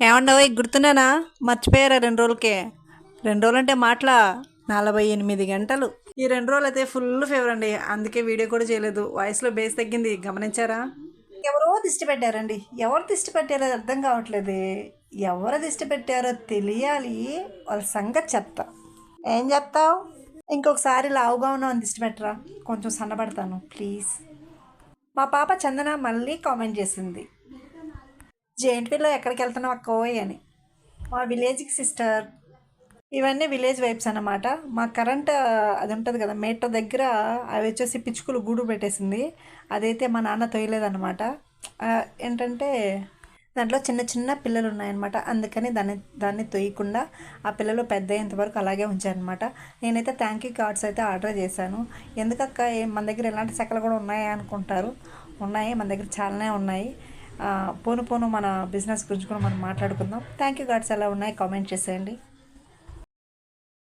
ఏమండవు గుర్తున్నానా? మర్చిపోయారా 2 రోజులకే? 2 రోజులు అంటే మాటలా 48 గంటలు. ఈ 2 రోజులు అయితే ఫుల్ ఫీవర్ అండి, అందుకే వీడియో కూడా చేయలేదు. వాయిస్లో బేస్ తగ్గింది, గమనించారా? ఎవరో దిష్టి పెట్టారండి. ఎవరు దిష్టి పెట్టారో అర్థం కావట్లేదు. ఎవరు దిష్టి పెట్టారో తెలియాలి. వాళ్ళ సంగతి చెప్తా. ఏం చెప్తావు? ఇంకొకసారి లావుగా ఉన్నావు దిష్టి పెట్టరా, కొంచెం సన్నబడతాను ప్లీజ్. మా పాప చందన మళ్ళీ కామెంట్ చేసింది, జేఎన్టీలో ఎక్కడికి వెళ్తున్నావు అక్కోయ్ అని. మా విలేజ్కి సిస్టర్. ఇవన్నీ విలేజ్ వైబ్స్ అన్నమాట. మా కరెంట్ అది ఉంటుంది కదా మేట దగ్గర, అవి వచ్చేసి పిచ్చుకలు గూడు పెట్టేసింది. అదైతే మా నాన్న తొయ్యలేదన్నమాట. ఏంటంటే దాంట్లో చిన్న చిన్న పిల్లలు ఉన్నాయన్నమాట, అందుకని దాన్ని తొయ్యకుండా ఆ పిల్లలు పెద్ద అయ్యేంతవరకు అలాగే ఉంచారనమాట. నేనైతే థ్యాంక్ యూ కార్డ్స్ అయితే ఆర్డర్ చేశాను. ఎందుకక్క మన దగ్గర ఎలాంటి సెకలు కూడా ఉన్నాయా అనుకుంటారు. ఉన్నాయి, మన దగ్గర చాలానే ఉన్నాయి. పోను పోను మన బిజినెస్ గురించి కూడా మనం మాట్లాడుకుందాం. థ్యాంక్ యూ కార్డ్స్ ఎలా ఉన్నాయి కామెంట్ చేసేయండి.